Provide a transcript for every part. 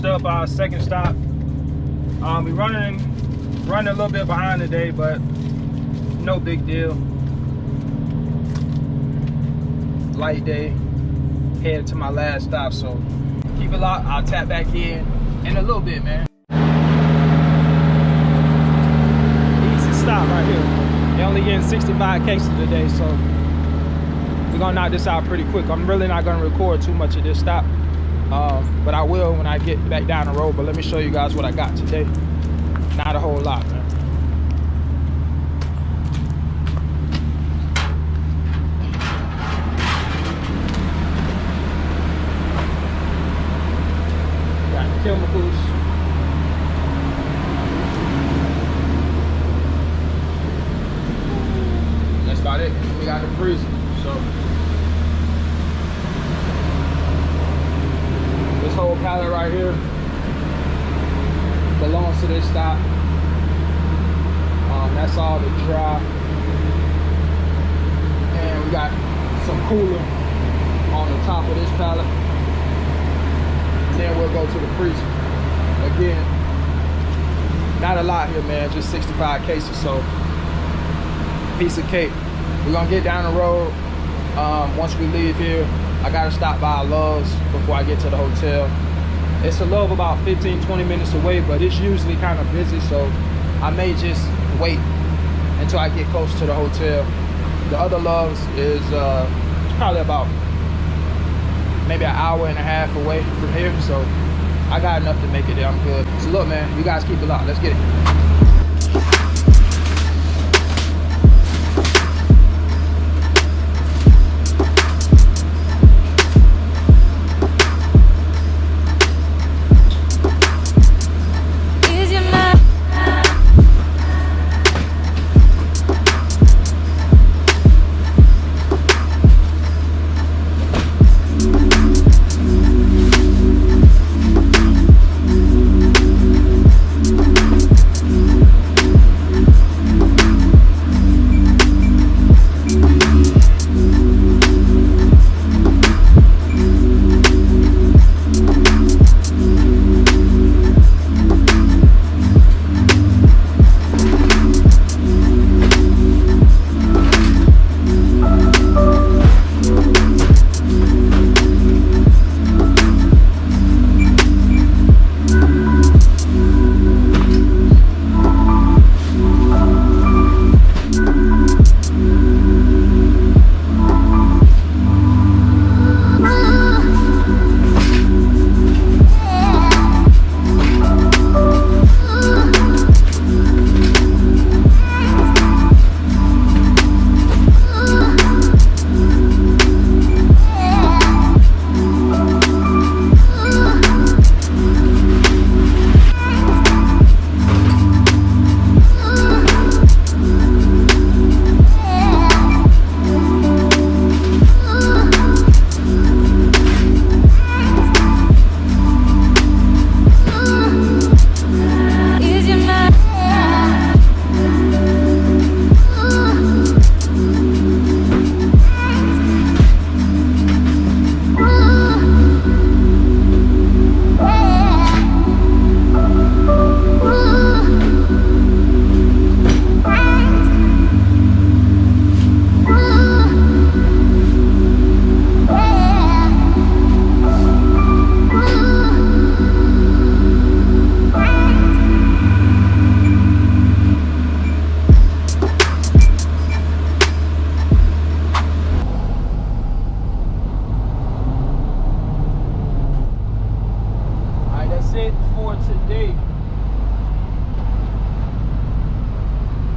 finished up our second stop. We running a little bit behind today, but no big deal. Light day, headed to my last stop, so keep it locked. I'll tap back in a little bit, man. Easy stop right here. They're only getting 65 cases today, so we're gonna knock this out pretty quick. I'm really not gonna record too much of this stop, but I will when I get back down the road. But let me show you guys what I got today. Not a whole lot, man. Got chemicals. That's about it. We got the freezer. So this whole pallet right here belongs to this stop. That's all the dry. And we got some cooler on the top of this pallet. Then we'll go to the freezer. Again, not a lot here, man. Just 65 cases, so piece of cake. We're gonna get down the road. Once we leave here, I gotta stop by Love's before I get to the hotel. It's a little about 15-20 minutes away, but it's usually kind of busy, so I may just wait until I get close to the hotel. The other Love's is probably about maybe an hour and a half away from here, so I got enough to make it there. I'm good. So look, man, you guys keep it locked. Let's get it. It for today.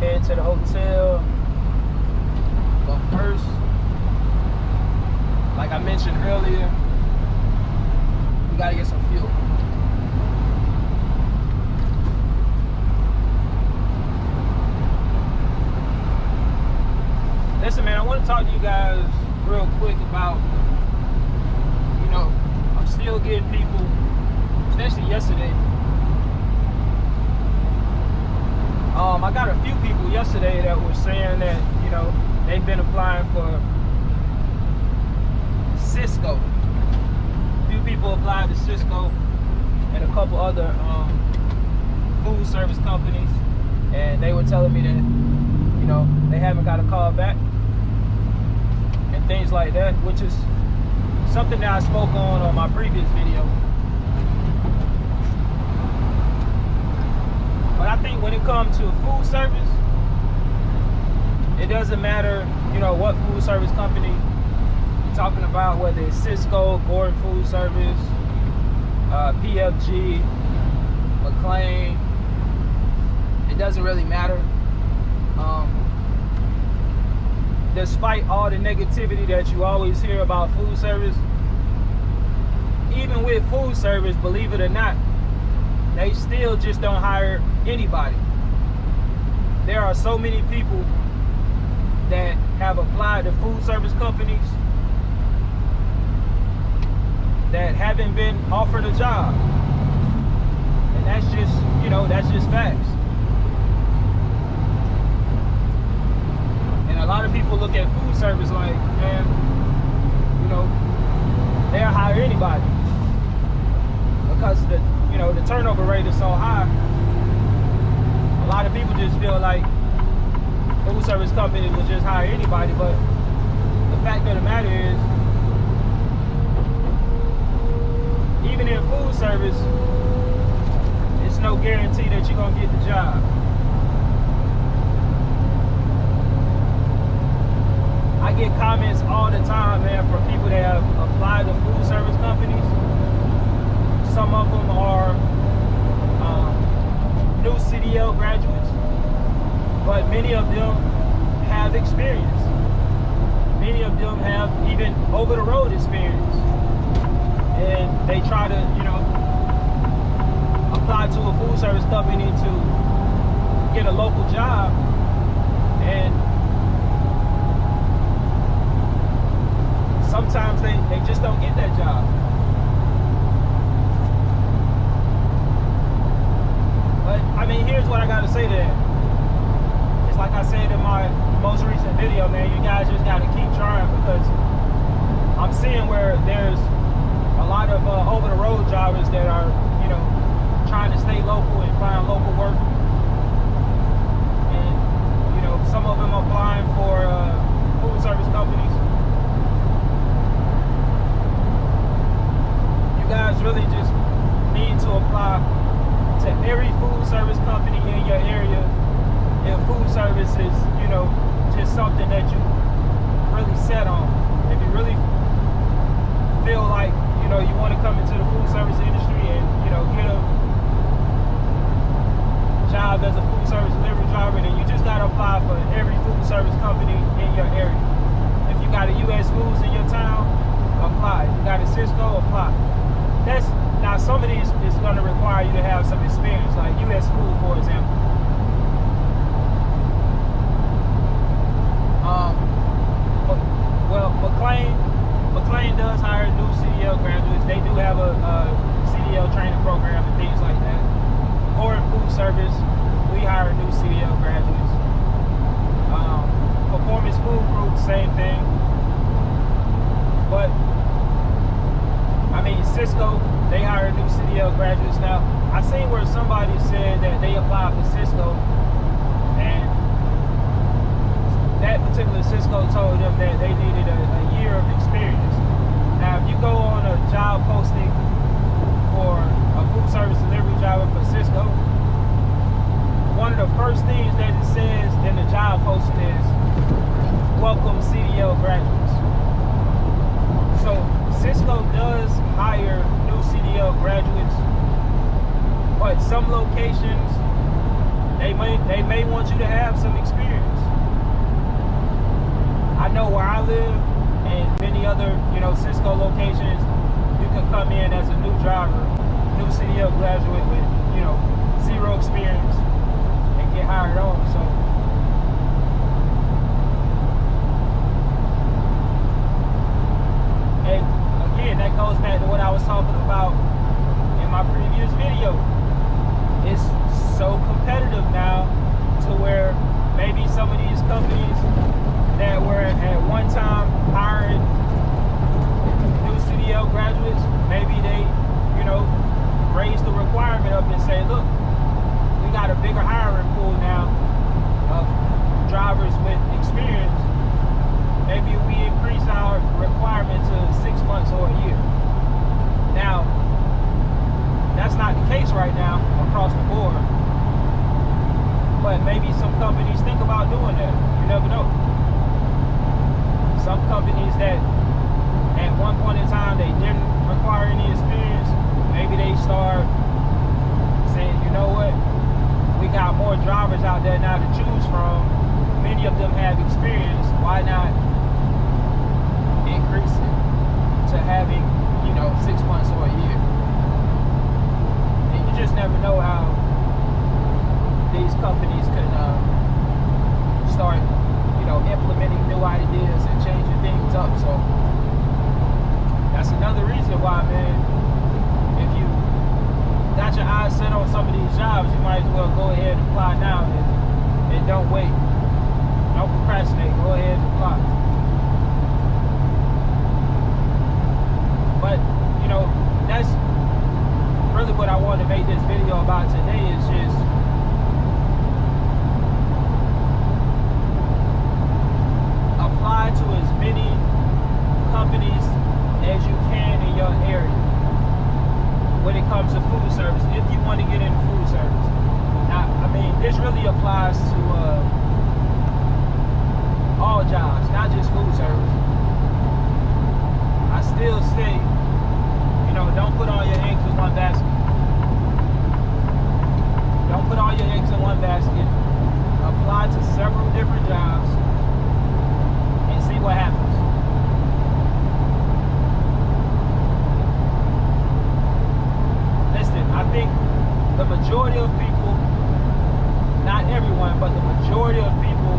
Head to the hotel. But first, like I mentioned earlier, we gotta get some fuel. Listen, man, I want to talk to you guys real quick about, you know, I'm still getting people, especially yesterday. I got a few people yesterday that were saying that, you know, they've been applying for Sysco. A few people applied to Sysco, and a couple other food service companies, and they were telling me that, you know, they haven't got a call back and things like that, which is something that I spoke on my previous video. But I think when it comes to food service, it doesn't matter, you know, what food service company you're talking about, whether it's Sysco, Gordon Food Service, PFG, McLean. It doesn't really matter. Despite all the negativity that you always hear about food service, even with food service, believe it or not, they still just don't hire anybody. There are so many people that have applied to food service companies that haven't been offered a job. And that's just, you know, that's just facts. And a lot of people look at food service like, man, you know, they'll hire anybody because the, you know, the turnover rate is so high. A lot of people just feel like food service companies will just hire anybody, but the fact of the matter is, even in food service, it's no guarantee that you're gonna get the job. I get comments all the time, man, from people that have applied to food service companies. Some of them are new CDL graduates, but many of them have experience. Many of them have even over-the-road experience. And they try to, you know, apply to a food service company to get a local job, and sometimes they just don't get that job. But I mean, here's what I gotta say to that. It's like I said in my most recent video, man, you guys just gotta keep trying, because I'm seeing where there's a lot of over-the-road drivers that are, you know, trying to stay local and find local work. And, you know, some of them applying for food service companies. You guys really just need to apply to every food service company in your area if food service is, you know, just something that you really set on. If you really feel like, you know, you want to come into the food service industry and, you know, get a job as a food service delivery driver, then you just got to apply for every food service company in your area. If you got a U.S. Foods in your town, apply. If you got a Sysco, apply. That's, now some of these is going to require you to have some experience, like U.S. Food, for example. Well, McLean does hire new CDL graduates. They do have a CDL training program and things like that. Gordon Food Service, we hire new CDL graduates. Performance Food Group, same thing. But I mean, Sysco, they hire new CDL graduates now. I seen where somebody said that they applied for Sysco, and that particular Sysco told them that they needed a year of experience. Now, if you go on a job posting for a food service delivery driver for Sysco, one of the first things that it says in the job posting is, welcome CDL graduates. So Sysco does hire new CDL graduates, but some locations, they may want you to have some experience. I know where I live and many other, you know, Sysco locations, you can come in as a new driver, new CDL graduate with, you know, zero experience and get hired on. So and again, that goes back to what I was talking about in my previous video. It's so competitive now to where maybe some of these companies that were at one time hiring new CDL graduates, maybe they, you know, raise the requirement up and say, look, we got a bigger hiring pool now of drivers with experience. Maybe we increase our requirement to 6 months or a year. Now, that's not the case right now across the board. But maybe some companies think about doing that. You never know. Some companies that at one point in time they didn't require any experience, maybe they start saying, you know what, we got more drivers out there now to choose from. Many of them have experience. Why not increase it to having, 6 months or a year? And you just never know how these companies can start, implementing new ideas and changing things up. So that's another reason why, man, if you got your eyes set on some of these jobs, you might as well go ahead and apply now and don't wait. Don't procrastinate. Go ahead and apply. But, that's really what I wanted to make this video about today, is just apply to as many companies as you can in your area when it comes to food service, if you want to get into food service. Now, this really applies to all jobs, not just food service. I still say, don't put all your eggs in one basket. Don't put all your eggs in one basket. Apply to several different jobs and see what happens. Listen, I think the majority of people, not everyone, but the majority of people,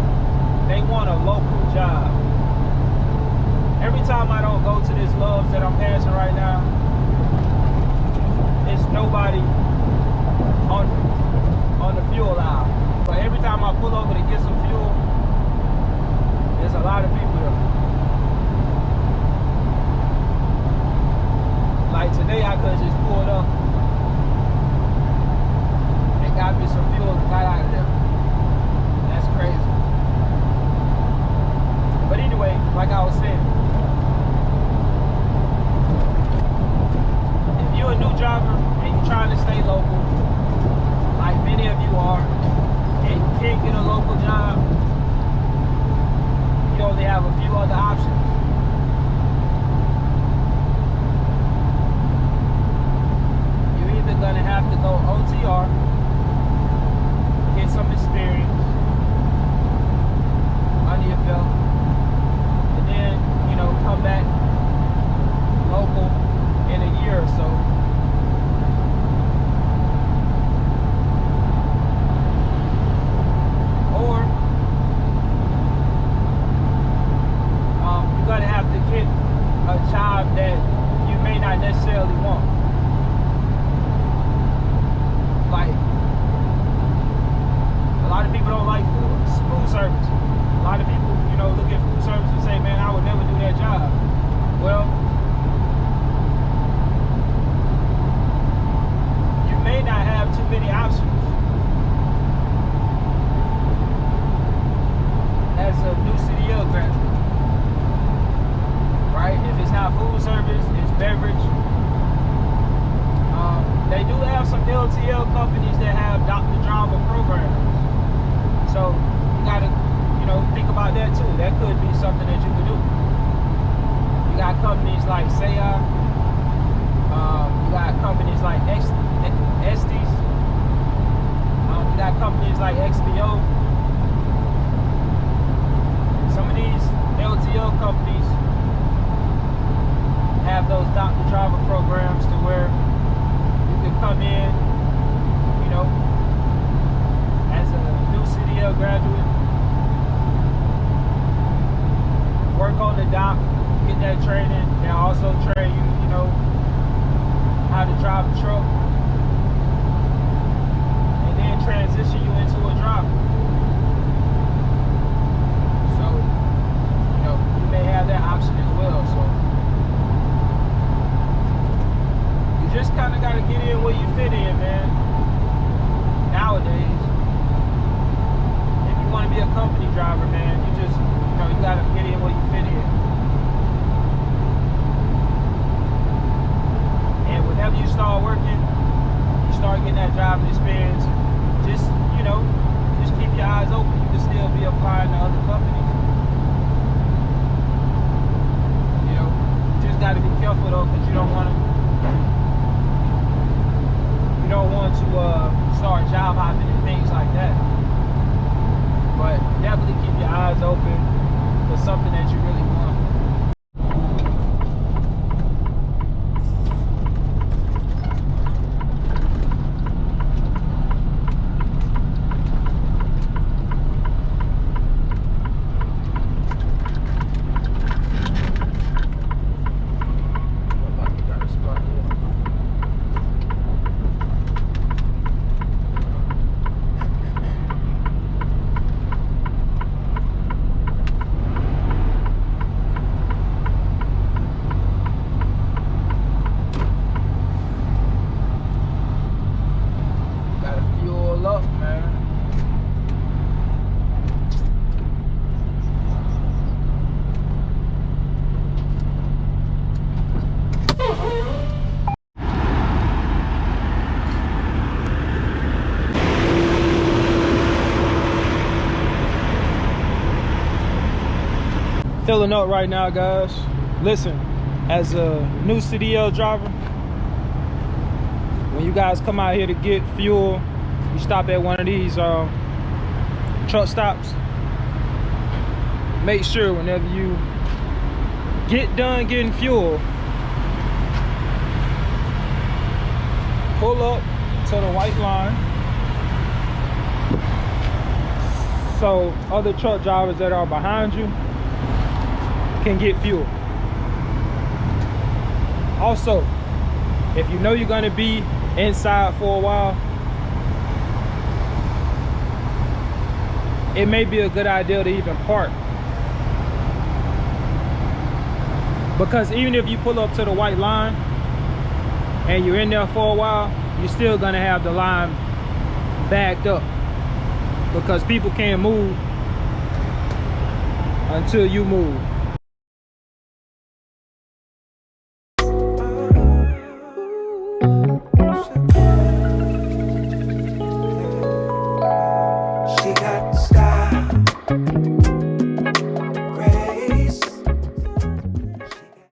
they want a local job. Every time I don't go to this Love's that I'm passing right now, it's nobody on the fuel aisle. But every time I pull over to get some fuel, there's a lot of people there. Like today, I could have just pulled up and got me some fuel and got out of there. That's crazy. But anyway, like I was saying, if you're a new driver and you're trying to stay local, like many of you are, and you can't get a local job, you only have a few other options. You're either gonna have to go OTR, get some experience under your belt, and then, come back local in a year or so. Or you're gonna have to get a job that you may not necessarily want. Like, a lot of people don't like food service. A lot of people, look at food service and say, man, I would never do that job. Well, you may not have too many options. As a new CDL graduate, right? If it's not food service, it's beverage. They do have some LTL companies that have doctor driver programs. So you gotta, think about that too. That could be something that you could do. You got companies like Saya. You got companies like Estes. You got companies like XPO. Some of these LTL companies have those doctor driver programs to where you can come in, as a new CDL graduate, work on the dock, get that training. They'll also train you, how to drive a truck, and then transition you into a driver. driving experience. Just, you know, just keep your eyes open. You can still be applying to other companies. You know, you just got to be careful though, because you don't want to start job hopping and things like that. But definitely keep your eyes open for something that you really want. Filling up right now, guys. Listen, as a new CDL driver, when you guys come out here to get fuel, you stop at one of these truck stops. Make sure whenever you get done getting fuel, pull up to the white line so other truck drivers that are behind you can get fuel. Also, if you know you're going to be inside for a while, it may be a good idea to even park, because even if you pull up to the white line and you're in there for a while, you're still going to have the line backed up, because people can't move until you move.